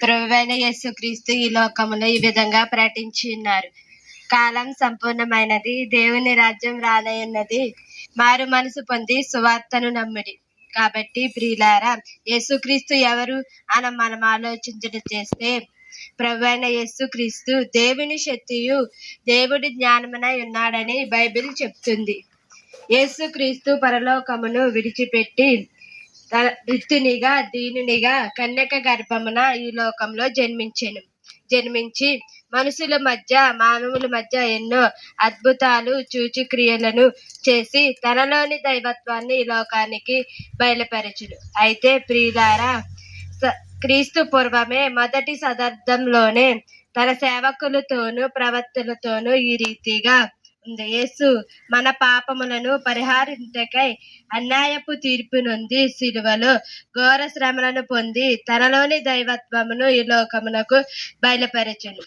ప్రభువైన యేసుక్రీస్తు ఈ లోకములో ఈ విధంగా ప్రకటించి ఉన్నారు. కాలం సంపూర్ణమైనది, దేవుని రాజ్యం రానయ్యున్నది, మారు మనసు పొంది సువార్తను నమ్ముడి. కాబట్టి ప్రియులారా, యేసుక్రీస్తు ఎవరు అని మనం ఆలోచించట చేస్తే, ప్రభువైన యేసుక్రీస్తు దేవుని శక్తియు దేవుడి జ్ఞానమునై ఉన్నాడని బైబిల్ చెప్తుంది. యేసుక్రీస్తు పరలోకమును విడిచిపెట్టి రిక్తునిగా దీనునిగా కన్యక గర్భమున ఈ లోకంలో జన్మించి మనుషుల మధ్య మానవుల మధ్య ఎన్నో అద్భుతాలు సూచక్రియలను చేసి తనలోని దైవత్వాన్ని ఈ లోకానికి బయలుపరచును. అయితే ప్రియులారా, క్రీస్తు పూర్వమే మొదటి శతాబ్దంలోనే తన సేవకులతోనూ ప్రవక్తలతోనూ ఈ రీతిగా ఉంది. యేసు మన పాపములను పరిహారించకై అన్యాయపు తీర్పు నొంది సిలువలో ఘోర శ్రమలను పొంది తనలోని దైవత్వమును ఈ లోకమునకు బయలుపరచును.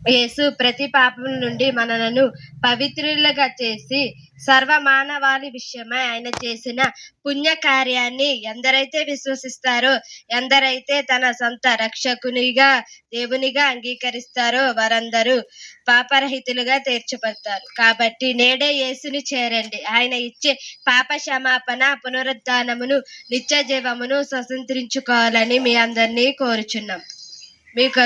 యేసు ప్రతి పాపం నుండి మనలను పవిత్రులుగా చేసి సర్వమానవాళి విషయమై ఆయన చేసిన పుణ్య కార్యాన్ని ఎందరైతే విశ్వసిస్తారో, ఎందరైతే తన సొంత రక్షకునిగా దేవునిగా అంగీకరిస్తారో వారందరూ పాపరహితులుగా తీర్చబడతారు. కాబట్టి నేడే యేసుని చేరండి. ఆయన ఇచ్చే పాప క్షమాపణ, పునరుద్ధానమును, నిత్య జీవమును స్వతంత్రించుకోవాలని మీ అందరినీ కోరుచున్నాం. మీకు